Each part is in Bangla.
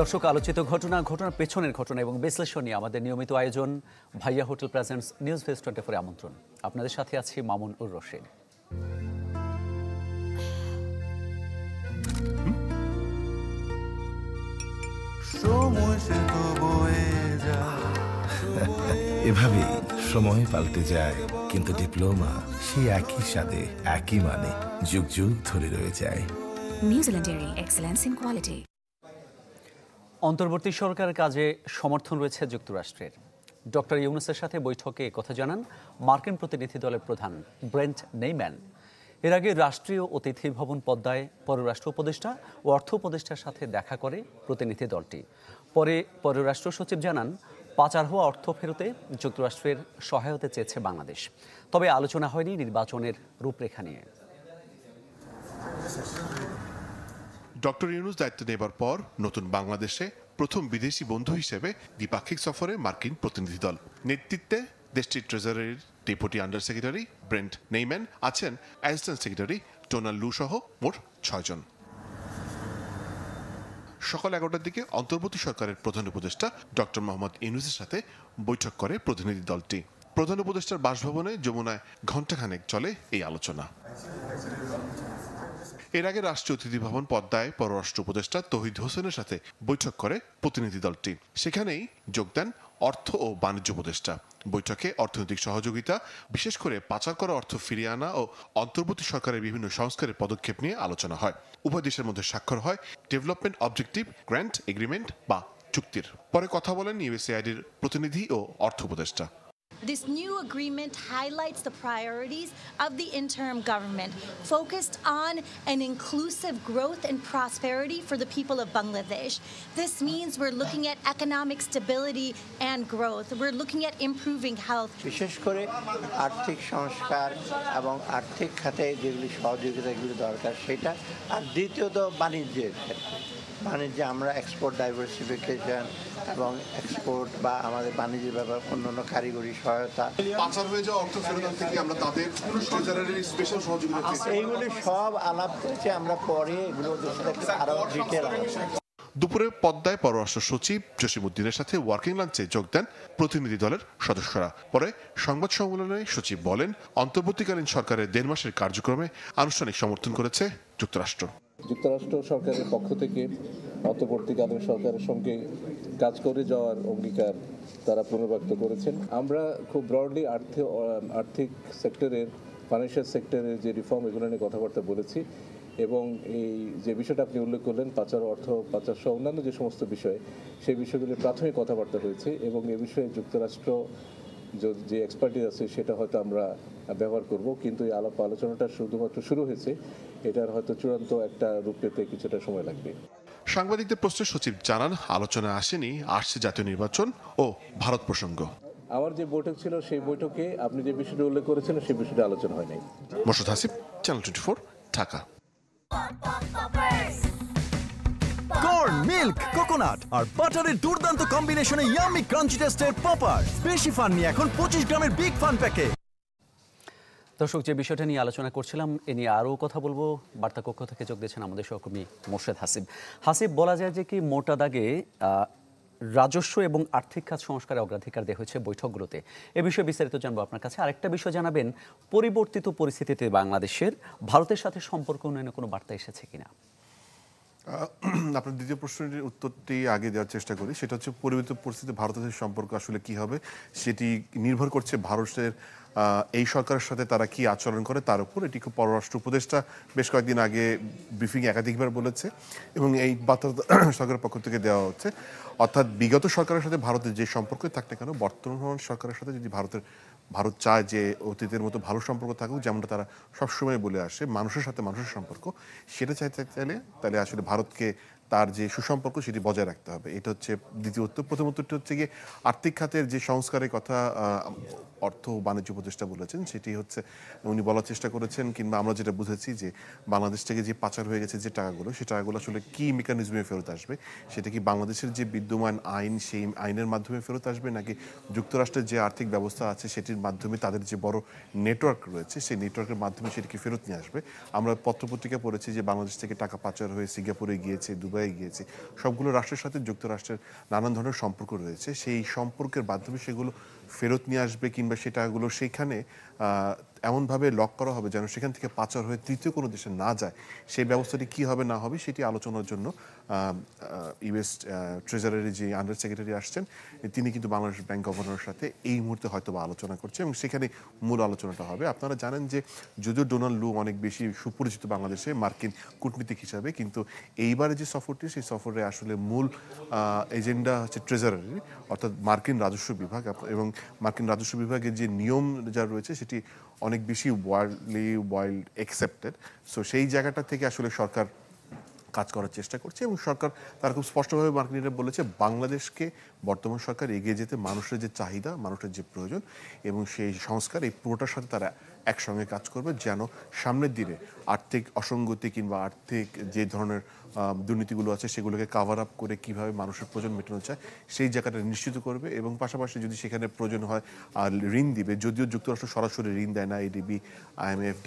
দর্শক, আলোচিত ঘটনার পেছনের ঘটনা এবং বিশ্লেষণ নিয়ে আমাদের নিয়মিত আয়োজন ভাইয়া হোটেল প্রেজেন্টস নিউজ ফেস 24 আমন্ত্রণ। আপনাদের সাথে আছি মামুন উর রশিদ। এভাবেই সময় পাল্টে যায়, কিন্তু ডিপ্লোমা সেই একই স্বাদে একই মানে যুগ যুগ ধরে রয়ে যায়। New Zealand dairy, excellence in quality. অন্তর্বর্তী সরকারের কাজে সমর্থন রয়েছে যুক্তরাষ্ট্রের। ডক্টর ইউনূসের সাথে বৈঠকে কথা জানান মার্কিন প্রতিনিধি দলের প্রধান ব্রেন্ট নেইম্যান। এর আগে রাষ্ট্রীয় অতিথি ভবন পদ্মায় পররাষ্ট্র উপদেষ্টা ও অর্থ উপদেষ্টার সাথে দেখা করে প্রতিনিধি দলটি। পরে পররাষ্ট্র সচিব জানান, পাচার হওয়া অর্থ ফেরতে যুক্তরাষ্ট্রের সহায়তা চেয়েছে বাংলাদেশ, তবে আলোচনা হয়নি নির্বাচনের রূপরেখা নিয়ে। ডক্টর ইউনূস দায়িত্ব নেবার পর নতুন বাংলাদেশে প্রথম বিদেশি বন্ধু হিসেবে দ্বিপাক্ষিক সফরে মার্কিন প্রতিনিধি দল। নেতৃত্বে দেশটির ট্রেজারির deputy under secretary Brent Neiman আছেন, অ্যাসিস্ট্যান্ট সেক্রেটারি ডোনাল্ড লু সহ মোট 6 জন। সকাল 11টার দিকে অন্তর্বর্তী সরকারের প্রধান উপদেষ্টা ডক্টর মোহাম্মদ ইউনূসের সাথে বৈঠক করে প্রতিনিধি দলটি। প্রধান উপদেষ্টার বাসভবনে যমুনায় ঘণ্টাখানেক চলে এই আলোচনা। এর আগে রাষ্ট্রীয় অতিথি ভবন পদ্মায় পররাষ্ট্র উপদেষ্টা তৌহিদ হোসেনের সাথে বৈঠক করে প্রতিনিধি দলটি। সেখানেই যোগ দেন অর্থ ও বাণিজ্য উপদেষ্টা। বৈঠকে অর্থনৈতিক সহযোগিতা, বিশেষ করে পাচার করা অর্থ ফিরিয়ে আনা ও অন্তর্বর্তী সরকারের বিভিন্ন সংস্কারের পদক্ষেপ নিয়ে আলোচনা হয়। উভয় দেশের মধ্যে স্বাক্ষর হয় ডেভেলপমেন্ট অবজেক্টিভ গ্র্যান্ট এগ্রিমেন্ট বা চুক্তির। পরে কথা বলেন ইউএসএআইডির প্রতিনিধি ও অর্থ উপদেষ্টা। This new agreement highlights the priorities of the interim government, focused on an inclusive growth and prosperity for the people of Bangladesh. This means we're looking at economic stability and growth. We're looking at improving health. বিশেষ করে আর্থিক সংস্কার এবং আর্থিক খাতে যেগুলি সহযোগিতাগুলি দরকার সেটা। আর দ্বিতীয়ত বাণিজ্যের ক্ষেত্রে, বাণিজ্যে আমরা এক্সপোর্ট ডাইভার্সিফিকেশন এবং এক্সপোর্ট বা আমাদের বাণিজ্যের ব্যাপার অন্যান্য কারিগরি সহায়তা, পাচার হয়ে যাওয়া অর্থ ফেরত থেকে আমরা তাদের স্পেশাল সহযোগিতা এইগুলি সব আলাপ করেছি আমরা। পরে এগুলো আরো ডিটেল দুপুরে পদ্মায় পররাষ্ট্র সচিব জসিমউদ্দিনের সাথে ওয়ার্কিং লাঞ্চে যোগ দেন প্রতিনিধি দলের সদস্যরা। পরে সংবাদ সম্মেলনে সচিব বলেন, অন্তর্বর্তীকালীন সরকারের 1.5 মাসের কার্যক্রমে আনুষ্ঠানিক সমর্থন করেছে যুক্তরাষ্ট্র। যুক্তরাষ্ট্র সরকারের পক্ষ থেকে অন্তর্বর্তীকালীন সরকারের সঙ্গে কাজ করে যাওয়ার অঙ্গীকার তারা পুনর্ব্যক্ত করেছেন। আমরা খুব ব্রডলি আর্থিক সেক্টরের, ফাইন্যান্সিয়াল সেক্টরের যে রিফর্ম, এগুলো নিয়ে কথাবার্তা বলেছি। এবং এই যে বিষয়টা আপনি উল্লেখ করলেন, অর্থ পাচার সহ অন্যান্য যে সমস্ত বিষয়, সেই বিষয়গুলি প্রাথমিক কথাবার্তা হয়েছে। এবং এ বিষয়ে যুক্তরাষ্ট্র যে এক্সপার্টিস আছে সেটা হয়তো আমরা ব্যবহার করব, কিন্তু এই আলোচনাটা শুধুমাত্র শুরু হয়েছে, এটার হয়তো চূড়ান্ত একটা রূপ পেতে কিছুটা সময় লাগবে। সাংবাদিকদের প্রশ্নে সচিব জানান, আলোচনা আসছে জাতীয় নির্বাচন ও ভারত প্রসঙ্গ। আমার যে বৈঠক ছিল সেই বৈঠকে আপনি যে বিষয়টা উল্লেখ করেছেন সেই বিষয়টা আলোচনা হয় নাই। Morshed Hasib, channel 24, Dhaka. Corn, milk, coconut আর বাটারের দুর্দান্ত কম্বিনেশনে ইয়াম্মি ক্রাঞ্চি টেস্টের পপার। বেশি ফান নিয়ে এখন 25 গ্রামের বিগ ফান প্যাকে। দর্শক, যে বিষয়টা নিয়ে আলোচনা করছিলাম, এ নিয়ে আরও কথা বলবো। বার্তা কক্ষ থেকে যোগ দিয়েছেন আমাদের সহকর্মী মোর্শেদ হাসিব। বলা যায় যে কি মোটা দাগে রাজস্ব এবং আর্থিক খাত সংস্কারে অগ্রাধিকার দেওয়া হয়েছে বৈঠকগুলোতে। এ বিষয়ে বিস্তারিত জানবো আপনার কাছে। আরেকটা বিষয় জানাবেন, পরিবর্তিত পরিস্থিতিতে বাংলাদেশের ভারতের সাথে সম্পর্ক উন্নয়নে কোনো বার্তা এসেছে কিনা? আপনার দ্বিতীয় প্রশ্নের উত্তরটি আগে দেওয়ার চেষ্টা করি। সেটা হচ্ছে, পরিবর্তিত পরিস্থিতিতে ভারতের সম্পর্ক আসলে কি হবে সেটি নির্ভর করছে ভারতের এই সরকারের সাথে তারা কি আচরণ করে তার উপর। এটি পররাষ্ট্র উপদেষ্টা বেশ কয়েকদিন আগে ব্রিফিং একাধিকবার বলেছে এবং এই বার্তা সরকারের পক্ষ থেকে দেওয়া হচ্ছে। অর্থাৎ বিগত সরকারের সাথে ভারতের যে সম্পর্ক থাকতে কেন, বর্তমান সরকারের সাথে যদি ভারত চায় যে অতীতের মতো ভালো সম্পর্ক থাকুক, যেমনটা তারা সবসময় বলে আসে, মানুষের সাথে মানুষের সম্পর্ক, সেটা তাহলে আসলে ভারতকে তার যে সুসম্পর্ক সেটি বজায় রাখতে হবে। এটা হচ্ছে দ্বিতীয় উত্তর। প্রথম উত্তরটি হচ্ছে গিয়ে আর্থিক খাতের যে সংস্কারের কথা অর্থ ও বাণিজ্য উপদেষ্টা বলেছেন, সেটি হচ্ছে উনি বলার চেষ্টা করেছেন, কিংবা আমরা যেটা বুঝেছি যে বাংলাদেশ থেকে যে পাচার হয়ে গেছে যে টাকাগুলো, সেই টাকাগুলো আসলে কি মেকানিজমে ফেরত আসবে, সেটা কি বাংলাদেশের যে বিদ্যমান আইন, সেই আইনের মাধ্যমে ফেরত আসবে, নাকি যুক্তরাষ্ট্রের যে আর্থিক ব্যবস্থা আছে সেটির মাধ্যমে, তাদের যে বড় নেটওয়ার্ক রয়েছে সেই নেটওয়ার্কের মাধ্যমে সেটিকে ফেরত নিয়ে আসবে। আমরা পত্রপত্রিকা পড়েছি যে বাংলাদেশ থেকে টাকা পাচার হয়ে সিঙ্গাপুরে গিয়েছে, দুবাই দুবাইয়ে গিয়েছি, সবগুলো রাষ্ট্রের সাথে যুক্তরাষ্ট্রের নানান ধরনের সম্পর্ক রয়েছে। সেই সম্পর্কের মাধ্যমে সেগুলো ফেরত নিয়ে আসবে কিংবা সেটাগুলো সেখানে এমনভাবে লক করা হবে যেন সেখান থেকে পাচার হয়ে তৃতীয় কোনো দেশে না যায়। সেই ব্যবস্থাটি কী হবে না হবে সেটি আলোচনার জন্য ইউএস ট্রেজারারি যে আন্ডার সেক্রেটারি আসছেন তিনি কিন্তু বাংলাদেশ ব্যাংক গভর্নরের সাথে এই মুহূর্তে হয়তো বা আলোচনা করছে এবং সেখানে মূল আলোচনাটা হবে। আপনারা জানেন যে যদিও ডোনাল্ড লু অনেক বেশি সুপরিচিত বাংলাদেশে মার্কিন কূটনীতিক হিসাবে, কিন্তু এইবারে যে সফরটি সেই সফরে আসলে মূল এজেন্ডা হচ্ছে ট্রেজারারি অর্থাৎ মার্কিন রাজস্ব বিভাগ, এবং মার্কিন রাজস্ব বিভাগের যে নিয়ম যা রয়েছে সেটি অনেক বেশি ওয়াইল্ড অ্যাকসেপ্টেড। সো সেই জায়গাটা থেকে আসলে সরকার কাজ করার চেষ্টা করছে এবং সরকার তারা খুব স্পষ্টভাবে মার্কিনিরা বলেছে বাংলাদেশকে বর্তমান সরকার এগিয়ে যেতে মানুষের যে চাহিদা, মানুষের যে প্রয়োজন এবং সেই সংস্কার এই পুরোটার সাথে তারা একসঙ্গে কাজ করবে যেন সামনের দিনে আর্থিক অসঙ্গতি কিংবা আর্থিক যে ধরনের দুর্নীতিগুলো আছে সেগুলোকে কাভার আপ করে কিভাবে মানুষের প্রয়োজন মেটানো চায় সেই জায়গাটা নিশ্চিত করবে। এবং পাশাপাশি যদি সেখানে প্রয়োজন হয় আর ঋণ দিবে, যদিও যুক্তরাষ্ট্র সরাসরি ঋণ দেয় না, এডিবি, IMF,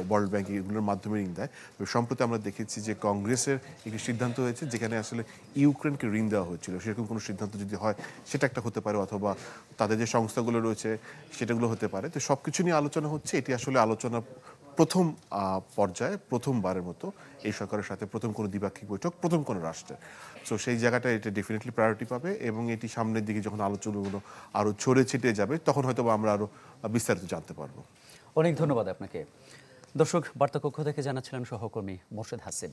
ওয়ার্ল্ড ব্যাংক এগুলোর মাধ্যমে ঋণ দেয়। সম্প্রতি আমরা দেখেছি যে কংগ্রেসের একটি সিদ্ধান্ত হয়েছে যেখানে আসলে ইউক্রেনকে ঋণ দেওয়া হয়েছিল, সেরকম কোনো সিদ্ধান্ত যদি হয় সেটা একটা হতে পারে, অথবা তাদের যে সংস্থাগুলো রয়েছে সেটাগুলো হতে পারে। তো সব কিছু নিয়ে আলোচনা হচ্ছে। এটি আসলে আলোচনা প্রথম পর্যায়ে প্রথমবারের মতো এই সরকারের সাথে প্রথম কোনো দ্বিপাক্ষিক বৈঠক প্রথম কোনো রাষ্ট্রের। সো সেই জায়গাটা এটা ডেফিনেটলি প্রায়োরিটি পাবে এবং এটি সামনের দিকে যখন আলোচনাগুলো আরও ছড়ে ছিটে যাবে তখন হয়তো আমরা আরও বিস্তারিত জানতে পারবো। অনেক ধন্যবাদ আপনাকে। দর্শক, বার্তা কক্ষ থেকে জানাচ্ছিলেন সহকর্মী মোর্শেদ হাসিব।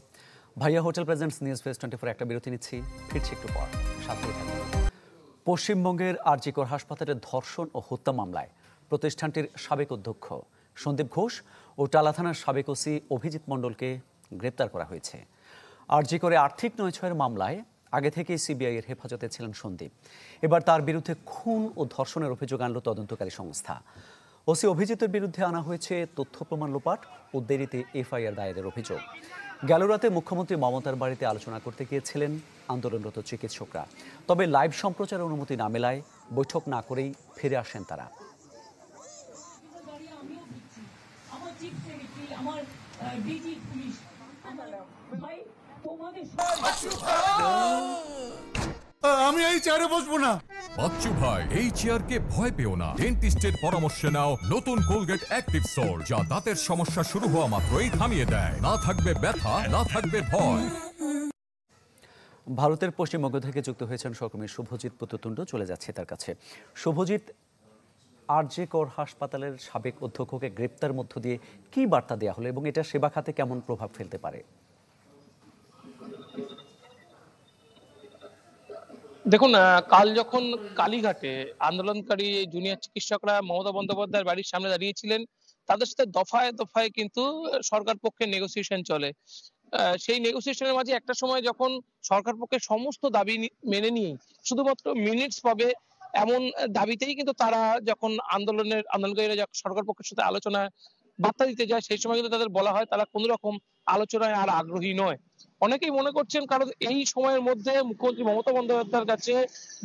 ভাইয়া হোটেল প্রেজেন্টস নিউজ ফেস 24 একটা বিরতি নিচ্ছি, ফিরছি একটু পর, সাথেই থাকবেন। পশ্চিমবঙ্গের আর.জি. কর হাসপাতালের ধর্ষণ ও হত্যা মামলায় প্রতিষ্ঠানটির সাবেক অধ্যক্ষ সন্দীপ ঘোষ ও টালা থানার সাবেক ওসি অভিজিৎ মণ্ডলকে গ্রেপ্তার করা হয়েছে। আর.জি. করে আর্থিক নয়ছয়ের মামলায় আগে থেকেই সিবিআই এর হেফাজতে ছিলেন সন্দীপ। এবার তার বিরুদ্ধে খুন ও ধর্ষণের অভিযোগ আনল তদন্তকারী সংস্থা। ওসি অভিজিতের বিরুদ্ধে আনা হয়েছে তথ্য প্রমাণ লোপাট ও দেরিতে এফআইআর দায়েরের অভিযোগ। গেল রাতে মুখ্যমন্ত্রী মমতার বাড়িতে আলোচনা করতে গিয়েছিলেন আন্দোলনরত চিকিৎসকরা, তবে লাইভ সম্প্রচারের অনুমতি না মেলায় বৈঠক না করেই ফিরে আসেন তারা। আমি এই চেয়ারে বসবো না। বাচ্চু ভাই, এই চেয়ারকে ভয় পেও না। ডেন্টিস্টের পরামর্শে নাও নতুন কোলগেট অ্যাক্টিভ সোল, যা দাঁতের সমস্যা শুরু হওয়া মাত্রই থামিয়ে দেয়। না থাকবে ব্যথা, না থাকবে ভয়। ভারতের পশ্চিমবঙ্গ থেকে যুক্ত হয়েছেন সহকর্মী শুভজিৎ পুততুণ্ড, চলে যাচ্ছে তার কাছে। শুভজিৎ, আর.জি. কর হাসপাতালের সাবেক অধ্যক্ষকে গ্রেপ্তার মধ্য দিয়ে কি বার্তা দেওয়া হলো এবং এটা সেবা খাতে কেমন প্রভাব ফেলতে পারে? দেখুন, কাল যখন কালীঘাটে আন্দোলনকারী জুনিয়র চিকিৎসকরা মমতা বন্দ্যোপাধ্যায়ের বাড়ির সামনে দাঁড়িয়েছিলেন, তাদের সাথে দফায় দফায় কিন্তু সরকার পক্ষের নেগোসিয়েশন চলে। সেই নেগোসিয়েশনের মাঝে একটা সময় যখন সরকার পক্ষের সমস্ত দাবি মেনে নিয়ে শুধুমাত্র মিনিটস পাবে এমন দাবিতেই কিন্তু তারা যখন আন্দোলনকারীরা সরকার পক্ষের সাথে আলোচনায় বার্তা দিতে যায়, সেই সময় কিন্তু তাদের বলা হয় তারা কোনো রকম আলোচনায় আর আগ্রহী নয়। অনেকেই মনে করছেন কারণ এই সময়ের মধ্যে মুখ্যমন্ত্রী মমতা বন্দ্যোপাধ্যায়ের কাছে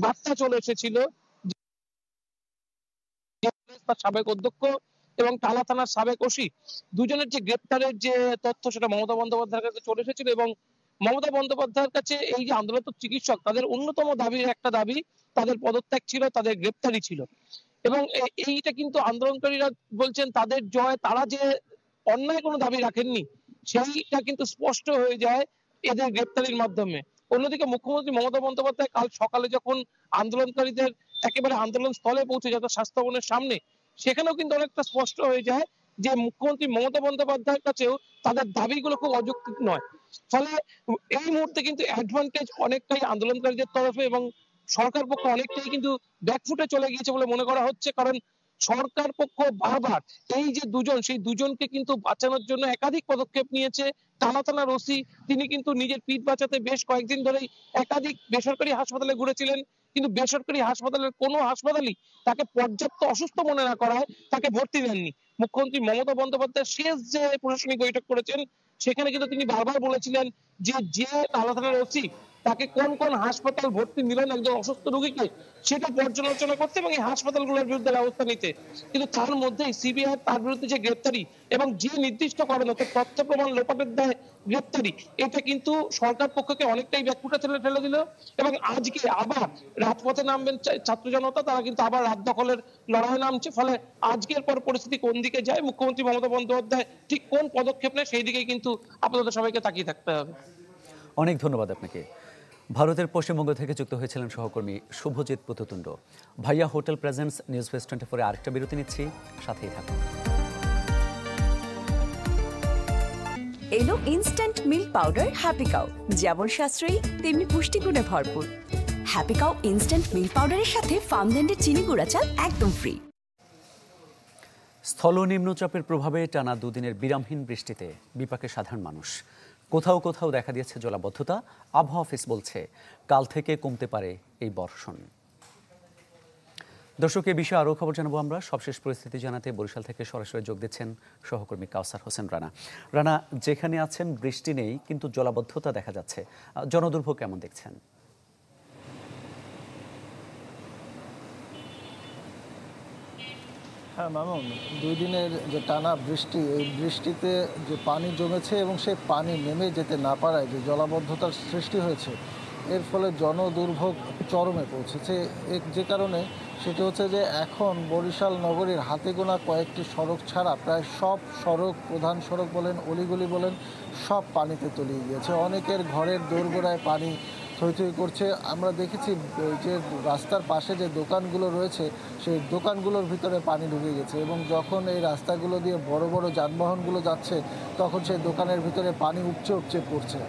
বার্তা চলে এসেছিল সাবেক অধ্যক্ষ এবং টালা থানার সাবেক ওসি দুজনের যে গ্রেপ্তারের যে তথ্য সেটা মমতা বন্দ্যোপাধ্যায়ের কাছে চলে এসেছিল এবং মমতা বন্দ্যোপাধ্যায়ের কাছে এই যে আন্দোলনত চিকিৎসক তাদের অন্যতম দাবির একটা দাবি তাদের পদত্যাগ ছিল, তাদের গ্রেপ্তারি ছিল। এবং এইটা কিন্তু আন্দোলনকারীরা বলছেন তাদের জয়, তারা যে অন্যায় কোনো দাবি রাখেননি সেইটা কিন্তু স্পষ্ট হয়ে যায় এদের গ্রেপ্তারির মাধ্যমে। অন্যদিকে মুখ্যমন্ত্রী মমতা বন্দ্যোপাধ্যায় কাল সকালে যখন আন্দোলনকারীদের একেবারে আন্দোলন স্থলে পৌঁছে যেত স্বাস্থ্য ভবনের সামনে, সেখানেও কিন্তু অনেকটা স্পষ্ট হয়ে যায় যে মুখ্যমন্ত্রী মমতা বন্দ্যোপাধ্যায়ের কাছেও তাদের দাবিগুলো খুব অযৌক্তিক নয়। ফলে এই মুহূর্তে কিন্তু অ্যাডভান্টেজ অনেকটাই আন্দোলনকারীদের তরফে এবং সরকার পক্ষ অনেকটাই কিন্তু ব্যাকফুটে চলে গিয়েছে বলে মনে করা হচ্ছে। কারণ সরকার পক্ষ বারবার এই যে দুজন, সেই দুজনকে কিন্তু বাঁচানোর জন্য একাধিক পদক্ষেপ নিয়েছে। টালা থানার ওসি তিনি কিন্তু নিজের পিঠ বাঁচাতে বেশ কয়েকদিন ধরেই একাধিক বেসরকারি হাসপাতালে ঘুরেছিলেন, কিন্তু বেসরকারি হাসপাতালের কোনো হাসপাতালই তাকে পর্যাপ্ত অসুস্থ মনে না করায় তাকে ভর্তি দেননি। মুখ্যমন্ত্রী মমতা বন্দ্যোপাধ্যায় শেষ যে প্রশাসনিক বৈঠক করেছেন সেখানে কিন্তু তিনি বারবার বলেছিলেন যে টালা থানার ওসি তাকে কোন কোন হাসপাতাল ভর্তি নিলেন একজন অসুস্থ রোগীকে, সেটা পর্যালোচনা করতে এবং এই হাসপাতালগুলোর বিরুদ্ধে ব্যবস্থা নিতে। কিন্তু তার মধ্যেই সিবিআই তার বিরুদ্ধে যে গ্রেপ্তারি এবং যে নির্দিষ্ট কারণ অর্থাৎ তথ্য প্রমাণ লোপাটের দায়ে গ্রেপ্তারি, এটা কিন্তু সরকার পক্ষকে অনেকটাই ব্যাকুটা ফেলে দিল। এবং আজকে আবার রাজপথে নামবেন ছাত্র জনতা, তারা কিন্তু আবার রাত দখলের লড়াই নামছে। ফলে আজকের পর পরিস্থিতি কোন দিকে যায়, মুখ্যমন্ত্রী মমতা বন্দ্যোপাধ্যায় ঠিক কোন পদক্ষেপ নেয়, সেই দিকেই কিন্তু আপাতত সবাইকে তাকিয়ে থাকতে হবে। অনেক ধন্যবাদ আপনাকে। ভারতের পশ্চিমবঙ্গ থেকে যুক্ত হয়েছিলেন সহকর্মী শুভজিৎ পুততুণ্ড। ভাইয়া হোটেল প্রেজেন্টস নিউজ ফেস 24-এ আরেকটা বিরতি নিচ্ছি, সাথেই থাকুন। এলো instant milk powder happy cow, যেমন সাশ্রয়ী তেমনি পুষ্টিগুণে ভরপুর। হ্যাপি কাউ ইনস্ট্যান্ট মিল্ক পাউডারের সাথে ফার্মল্যান্ডের চিনি গুঁড়া চাল একদম ফ্রি। স্থল নিম্নচাপের প্রভাবে টানা দুদিনের বিরামহীন বৃষ্টিতে বিপাকে সাধারণ মানুষ। কোথাও কোথাও দেখা দিয়েছে জলাবদ্ধতা। আবহাওয়া অফিস বলছে কাল থেকে কমতে পারে এই বর্ষণ। দর্শক, এ বিষয়ে আরও খবর জানাবো আমরা। সবশেষ পরিস্থিতি জানাতে বরিশাল থেকে সরাসরি যোগ দিচ্ছেন সহকর্মী কাউসার হোসেন রানা। রানা, যেখানে আছেন বৃষ্টি নেই কিন্তু জলাবদ্ধতা দেখা যাচ্ছে, জনদুর্ভোগ কেমন দেখছেন? হ্যাঁ মামুন, 2 দিনের যে টানা বৃষ্টি, এই বৃষ্টিতে যে পানি জমেছে এবং সেই পানি নেমে যেতে না পারায় যে জলাবদ্ধতার সৃষ্টি হয়েছে, এর ফলে জনদুর্ভোগ চরমে পৌঁছেছে। যে কারণে সেটি হচ্ছে যে এখন বরিশাল নগরীর হাতে গোনা কয়েকটি সড়ক ছাড়া প্রায় সব সড়ক, প্রধান সড়ক বলেন, অলিগলি বলেন, সব পানিতে তলিয়ে গিয়েছে। অনেকের ঘরের দোরগোড়ায় পানি থই থই করছে। আমরা দেখেছি যে রাস্তার পাশে যে দোকানগুলো রয়েছে, সেই দোকানগুলোর ভিতরে পানি ঢুকে গেছে এবং যখন এই রাস্তাগুলো দিয়ে বড় বড় যানবাহনগুলো যাচ্ছে, তখন সেই দোকানের ভিতরে পানি উপচে উপচে পড়ছে।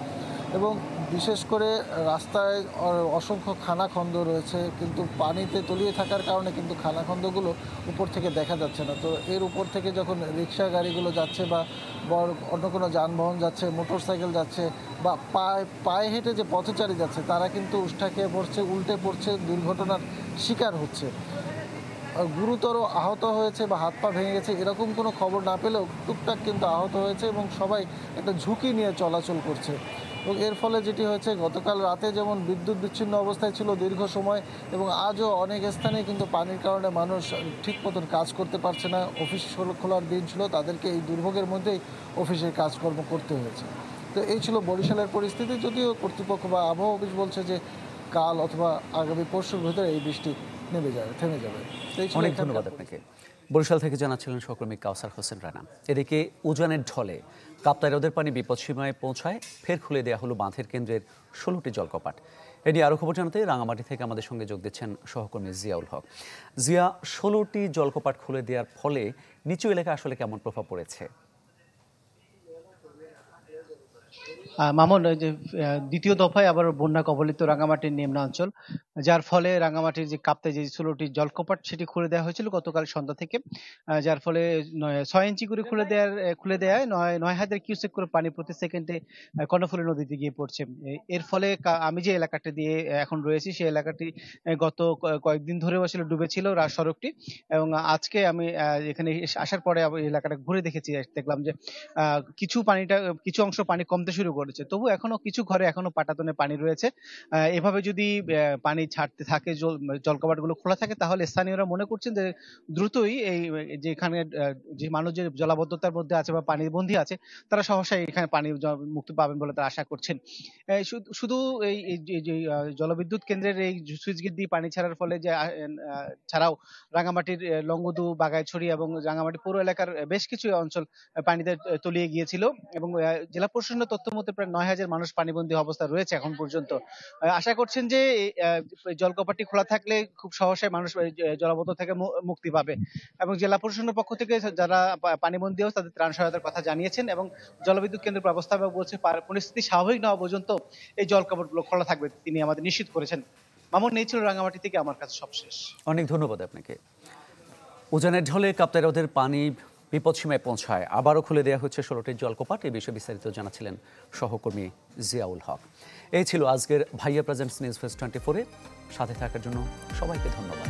এবং বিশেষ করে রাস্তায় অসংখ্য খানাখন্দ রয়েছে, কিন্তু পানিতে তলিয়ে থাকার কারণে কিন্তু খানাখন্দগুলো উপর থেকে দেখা যাচ্ছে না। তো এর উপর থেকে যখন রিক্সা গাড়িগুলো যাচ্ছে বা অন্য কোনো যানবাহন যাচ্ছে, মোটরসাইকেল যাচ্ছে বা পায়ে হেঁটে যে পথচারী যাচ্ছে, তারা কিন্তু উষ্ঠা খেয়ে পড়ছে, উল্টে পড়ছে, দুর্ঘটনার শিকার হচ্ছে। গুরুতর আহত হয়েছে বা হাত পা ভেঙে গেছে এরকম কোনো খবর না পেলেও টুকটাক কিন্তু আহত হয়েছে এবং সবাই একটা ঝুঁকি নিয়ে চলাচল করছে। এবং এর ফলে যেটি হয়েছে, গতকাল রাতে যেমন বিদ্যুৎ বিচ্ছিন্ন অবস্থায় ছিল দীর্ঘ সময়, এবং আজও অনেক স্থানে কিন্তু পানির কারণে মানুষ ঠিক মতন কাজ করতে পারছে না। অফিস খোলার দিন ছিল, তাদেরকে এই দুর্ভোগের মধ্যেই অফিসের কাজকর্ম করতে হয়েছে। তো এই ছিল বরিশালের পরিস্থিতি। যদিও কর্তৃপক্ষ বা আবহাওয়া অফিস বলছে যে কাল অথবা আগামী পরশুর ভিতরে এই বৃষ্টি থেমে যাবে। অনেক ধন্যবাদ আপনাকে। বরিশাল থেকে জানাচ্ছিলেন সহকর্মী কাউসার হোসেন রানা। এদিকে উজানের ঢলে কাপ্তাই হ্রদের পানি বিপদসীমায় পৌঁছায়, ফের খুলে দেওয়া হলো বাঁধের কেন্দ্রের 16টি জলকপাট। এ নিয়ে আরও খবর জানাতে রাঙামাটি থেকে আমাদের সঙ্গে যোগ দিচ্ছেন সহকর্মী জিয়াউল হক। জিয়া, 16টি জলকপাট খুলে দেওয়ার ফলে নিচু এলাকায় আসলে কেমন প্রভাব পড়েছে? মামুন, যে দ্বিতীয় দফায় আবার বন্যা কবলিত রাঙামাটির নিম্নাঞ্চল, যার ফলে রাঙামাটির যে কাপ্তাই যে 16টি জলকপাট সেটি খুলে দেওয়া হয়েছিল গতকাল সন্ধ্যা থেকে, যার ফলে 6 ইঞ্চি করে খুলে দেওয়ায় 9,000 কিউসেক করে পানি প্রতি সেকেন্ডে কর্ণফুলী নদীতে গিয়ে পড়ছে। এর ফলে আমি যে এলাকাটা দিয়ে এখন রয়েছি সেই এলাকাটি গত কয়েকদিন ধরেও আসলে ডুবেছিল সড়কটি, এবং আজকে আমি এখানে আসার পরে এলাকাটা ঘুরে দেখলাম যে কিছু অংশ পানি কমতে শুরু করেছে। তবু এখনো কিছু ঘরে এখনো পাটাতনে পানি রয়েছে। এভাবে যদি পানি ছাড়তে থাকে, জলকপাটগুলো খোলা থাকে, তাহলে স্থানীয়রা মনে করছেন যে দ্রুতই এই যেখানে যে মানুষ যে জলাবদ্ধতার মধ্যে আছে বা পানিবন্দী আছে, তারা সহসাই এখানে পানি মুক্তি পাবেন বলে তারা আশা করছেন। শুধু এই যে জলবিদ্যুৎ কেন্দ্রের এই সুইচ গেট দিয়ে পানি ছাড়ার ফলে যে ছাড়াও রাঙামাটির লংগদু, বাগাইছড়ি এবং রাঙামাটি পৌর এলাকার বেশ কিছু অঞ্চল পানিতে তলিয়ে গিয়েছিল, এবং জেলা প্রশাসনের তথ্য মতে প্রায় 9,000 মানুষ পানিবন্দী অবস্থা রয়েছে এখন পর্যন্ত। আশা করছেন যে জলকপাটটি খোলা থাকলে খুব সহসাই মানুষ জলাবদ্ধ থেকে মুক্তি পাবে, এবং জেলা প্রশাসনের পক্ষ থেকে যারা পানিবন্দী আছে তাদের ত্রাণ সহায়তার কথা জানিয়েছেন, এবং জলবিদ্যুৎ কেন্দ্রের ব্যবস্থাপক বলছে পরিস্থিতি স্বাভাবিক না হওয়া পর্যন্ত এই জলকপাটগুলো খোলা থাকবে, তিনি আমাদের নিশ্চিত করেছেন। মামুন, এই ছিল রাঙামাটি থেকে আমার কাছে সবশেষ। অনেক ধন্যবাদ আপনাকে। উজানের ঢলে কাপ্তাই হ্রদের পানি বিপদসীমায় পৌঁছায়, আবারও খুলে দেওয়া হচ্ছে 16টি জলকপাট। এই বিষয়ে বিস্তারিত জানাচ্ছিলেন সহকর্মী জিয়াউল হক। এই ছিল আজকের ভাইয়া প্রেজেন্টস নিউজ ফেস 24-এ সাথে থাকার জন্য সবাইকে ধন্যবাদ।